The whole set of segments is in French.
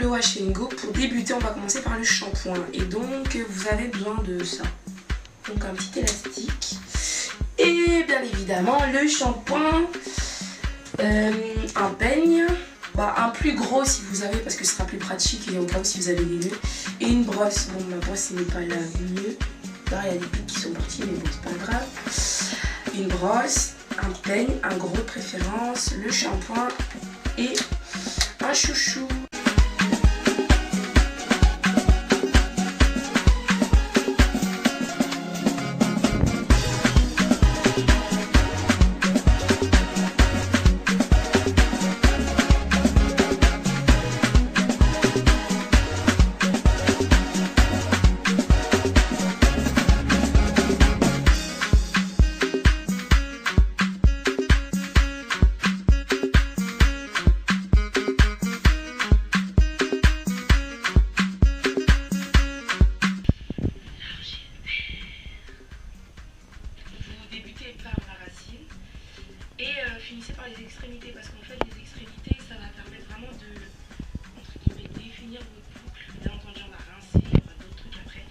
le Wash & Go. Pour débuter, on va commencer par le shampoing. Et donc, vous avez besoin de ça. Donc, un petit élastique. Et bien évidemment, le shampoing. Un peigne. Un plus gros si vous avez, parce que ce sera plus pratique et au cas où si vous avez des nœuds. Et une brosse. Bon, ma brosse n'est pas la mieux. Là, il y a des pics qui sont partis, mais bon, c'est pas grave. Une brosse, un peigne, un gros de préférence, le shampoing et un chouchou. Par la racine et finissez par les extrémités, parce qu'en fait les extrémités ça va permettre vraiment de, entre guillemets, définir votre boucle. Bien entendu on va rincer, il y aura d'autres trucs après.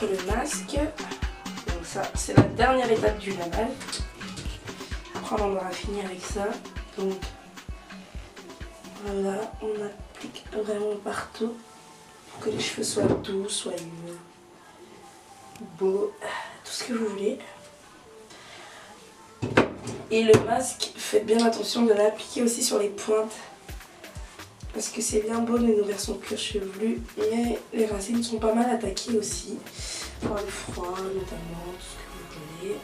Le masque, donc ça c'est la dernière étape du lavage. Après on aura fini avec ça, donc voilà, on applique vraiment partout pour que les cheveux soient doux, soient beaux, tout ce que vous voulez. Et le masque, faites bien attention de l'appliquer aussi sur les pointes, parce que c'est bien beau de nourrir son cuir chevelu, mais les racines sont pas mal attaquées aussi, par le froid notamment, tout ce que vous voulez.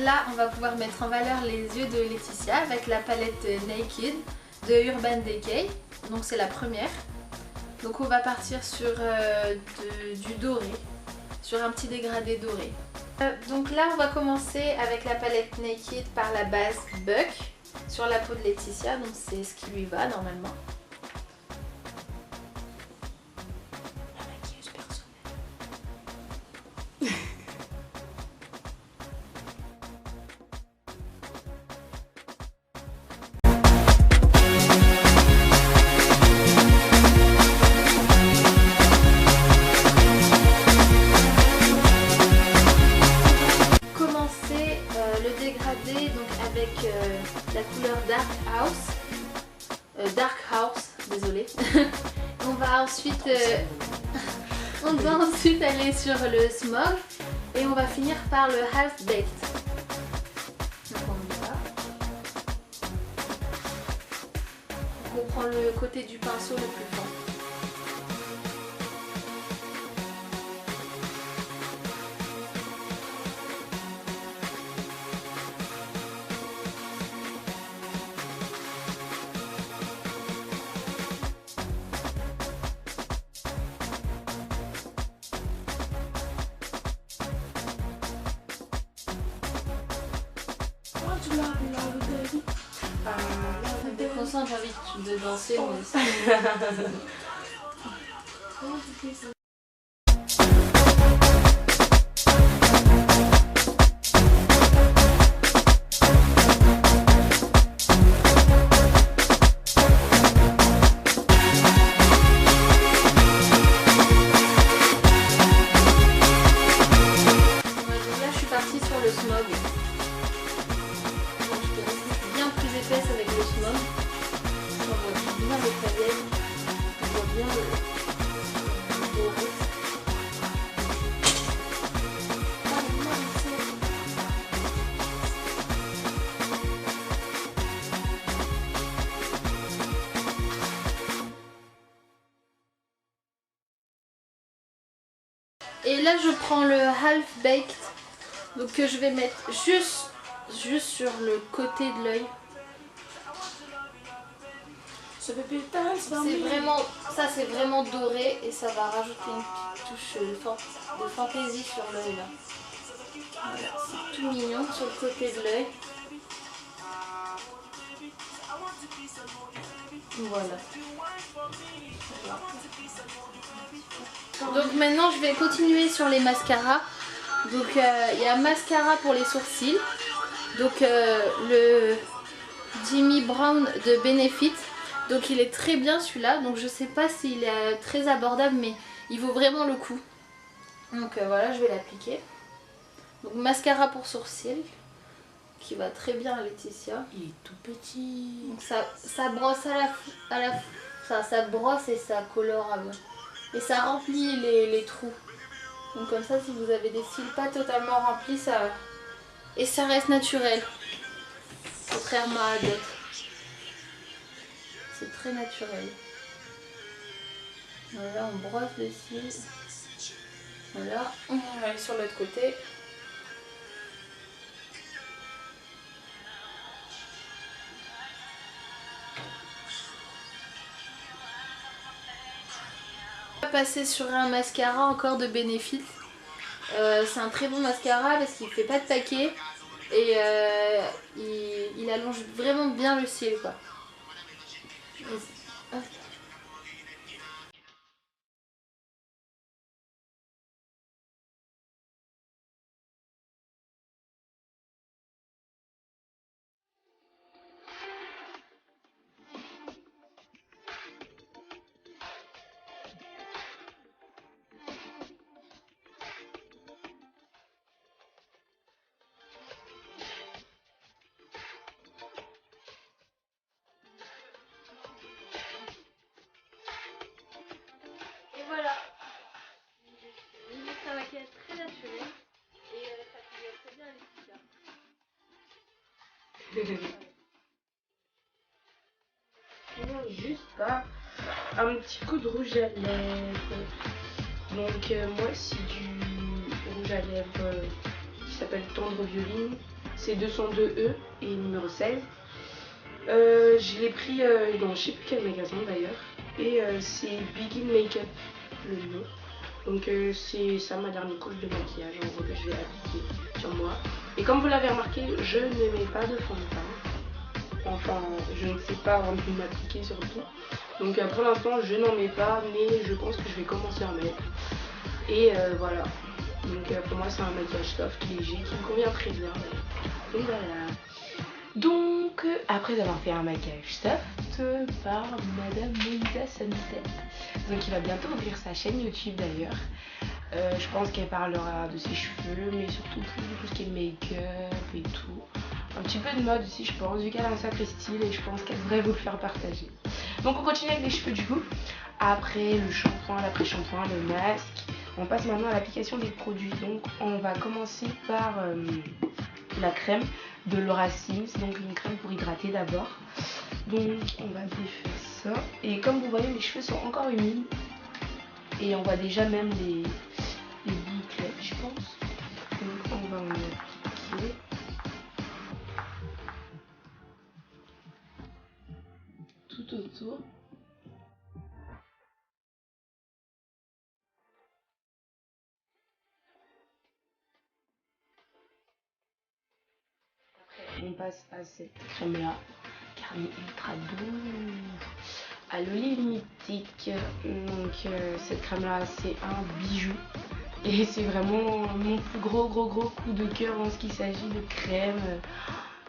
là, on va pouvoir mettre en valeur les yeux de Laetitia avec la palette Naked de Urban Decay. Donc c'est la première. Donc on va partir sur du doré, sur un petit dégradé doré. Donc là on va commencer avec la palette Naked par la base Buck sur la peau de Laetitia, donc c'est ce qui lui va normalement. La maquilleuse personnelle. La couleur Dark House, désolée. On va ensuite aller sur le Smog et on va finir par le Half Baked. Donc on y va. Donc on prend le côté du pinceau le plus fin. T'es consciente, j'ai envie de danser moi aussi. Là je suis partie sur le Smog. Avec le Smog, on voit bien les paillettes, on voit bien le doré. Et là je prends le Half Baked, donc que je vais mettre juste sur le côté de l'œil. C'est vraiment, ça c'est vraiment doré et ça va rajouter une petite touche de fantaisie sur l'œil là. Voilà, c'est tout mignon sur le côté de l'œil. Voilà. Donc maintenant je vais continuer sur les mascaras. Donc il y a un mascara pour les sourcils. Donc le Jimmy Brown de Benefit. Donc il est très bien celui-là, donc je sais pas s'il est très abordable mais il vaut vraiment le coup. Donc voilà, je vais l'appliquer. Donc mascara pour sourcils, qui va très bien à Laetitia. Il est tout petit. Donc ça brosse ça brosse et ça colore et ça remplit les trous. Donc comme ça, si vous avez des cils pas totalement remplis, ça reste naturel. Contrairement à d'autres. C'est très naturel. Voilà, on brosse le cil. Voilà, on va aller sur l'autre côté. On va passer sur un mascara encore de Benefit. C'est un très bon mascara parce qu'il fait pas de paquet et il allonge vraiment bien le cil quoi. Et voilà. C'est un maquillage très naturel et ça convient très bien à Laetitia. Juste pas un petit coup de rouge à lèvres. Donc moi c'est du rouge à lèvres s'appelle Tendre Violine. C'est 202E et numéro 16. Je l'ai pris dans je sais plus quel magasin d'ailleurs. Et c'est Begin Makeup le nom. Donc c'est ça ma dernière couche de maquillage en gros que je vais appliquer sur moi. Et comme vous l'avez remarqué, je ne mets pas de fond de teint. Enfin, je ne sais pas vraiment m'appliquer surtout. Donc pour l'instant je n'en mets pas, mais je pense que je vais commencer à en mettre. Et voilà. Donc pour moi c'est un maquillage soft, léger, qui me convient très bien. Donc voilà. Donc après avoir fait un maquillage soft par Madame Moïsa Sunset, donc il va bientôt ouvrir sa chaîne YouTube d'ailleurs. Je pense qu'elle parlera de ses cheveux, mais surtout plus de tout ce qui est make-up et tout. Un petit peu de mode aussi je pense, vu qu'elle a un sacré style et je pense qu'elle devrait vous le faire partager. Donc on continue avec les cheveux du coup. Après le shampoing, l'après-shampoing, le masque, on passe maintenant à l'application des produits. Donc on va commencer par la crème de Laura Sims, donc une crème pour hydrater d'abord. Donc on va défaire ça. Et comme vous voyez, mes cheveux sont encore humides. Et on voit déjà même les bouclettes, je pense. Donc on va en appliquer. Tout autour. Après, on passe à cette crème là, car elle est ultra douce, à l'olive mythique. Donc cette crème là, c'est un bijou. Et c'est vraiment mon plus gros coup de cœur en ce qui s'agit de crème.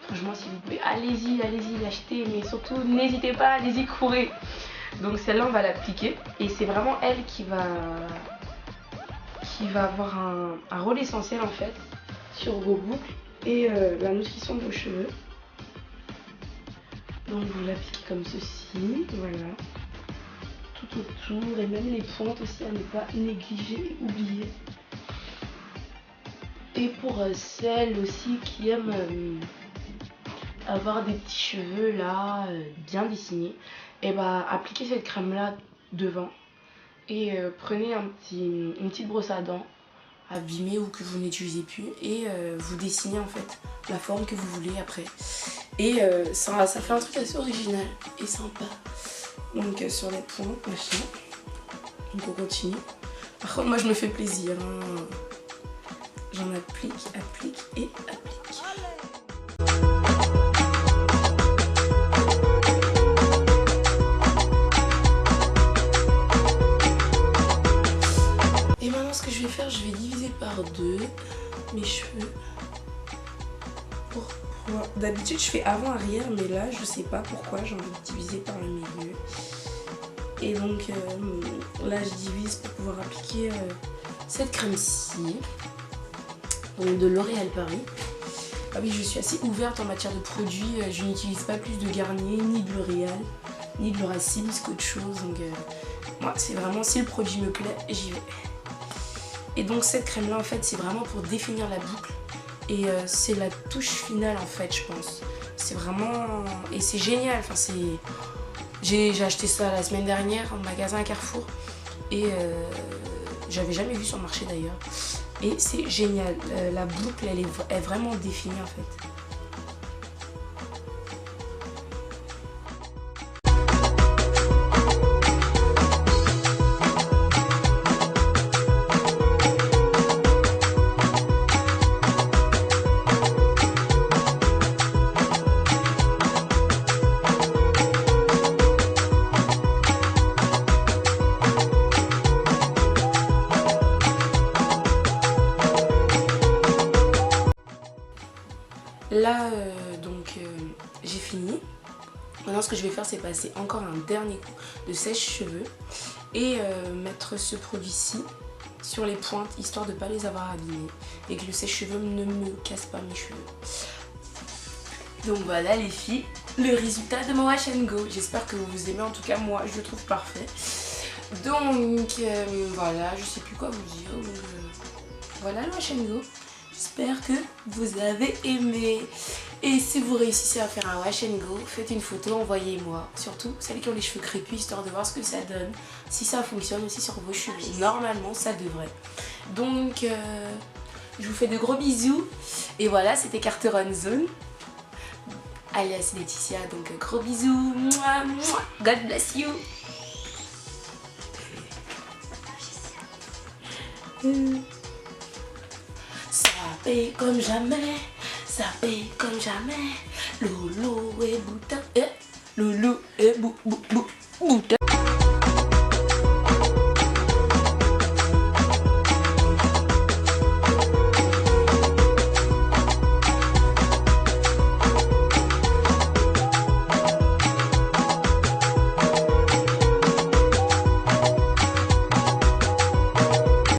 Franchement, si vous pouvez, allez-y l'acheter, mais surtout n'hésitez pas, allez-y, courez. Donc celle-là on va l'appliquer et c'est vraiment elle qui va avoir un rôle essentiel en fait sur vos boucles et la nutrition de vos cheveux. Donc vous l'appliquez comme ceci, voilà, tout autour et même les pointes aussi à ne pas négliger et oublier. Et pour celles aussi qui aiment avoir des petits cheveux là bien dessinés, et bah appliquez cette crème là devant et prenez une petite brosse à dents abîmée ou que vous n'utilisez plus et vous dessinez en fait la forme que vous voulez après. Et ça fait un truc assez original et sympa. Donc sur les pointes, machin. Donc on continue. Par contre moi je me fais plaisir, hein. J'en applique et applique. Et maintenant ce que je vais faire, je vais diviser par deux mes cheveux. D'habitude je fais avant-arrière, mais là je sais pas pourquoi j'ai envie de diviser par le milieu. Et donc là je divise pour pouvoir appliquer cette crème-ci. Donc de L'Oréal Paris. Ah oui, je suis assez ouverte en matière de produits. Je n'utilise pas plus de Garnier, ni de L'Oréal, ni de Laura Sims qu'autre chose. Donc moi c'est vraiment si le produit me plaît, j'y vais. Et donc cette crème là en fait c'est vraiment pour définir la boucle. Et c'est la touche finale en fait je pense. C'est vraiment... Et c'est génial. Enfin, j'ai acheté ça la semaine dernière en magasin à Carrefour. Et j'avais jamais vu sur le marché d'ailleurs. Et c'est génial. La boucle elle est vraiment définie en fait. Là, j'ai fini. Maintenant, ce que je vais faire, c'est passer encore un dernier coup de sèche-cheveux et mettre ce produit-ci sur les pointes, histoire de ne pas les avoir abîmées et que le sèche-cheveux ne me casse pas mes cheveux. Donc voilà les filles, le résultat de mon Wash & Go. J'espère que vous aimez, en tout cas moi, je le trouve parfait. Donc voilà, je sais plus quoi vous dire. Voilà le Wash & Go. J'espère que vous avez aimé. Et si vous réussissez à faire un Wash & Go, faites une photo, envoyez-moi. Surtout celles qui ont les cheveux crépus, histoire de voir ce que ça donne. Si ça fonctionne aussi sur vos cheveux. Normalement, ça devrait. Donc, Je vous fais de gros bisous. Et voilà, c'était Carteron Zone, alias Laetitia. Donc gros bisous. Mouah, mouah. God bless you. Ça paye comme jamais. Ça paye comme jamais. Loulou et boutin. Loulou et boutin.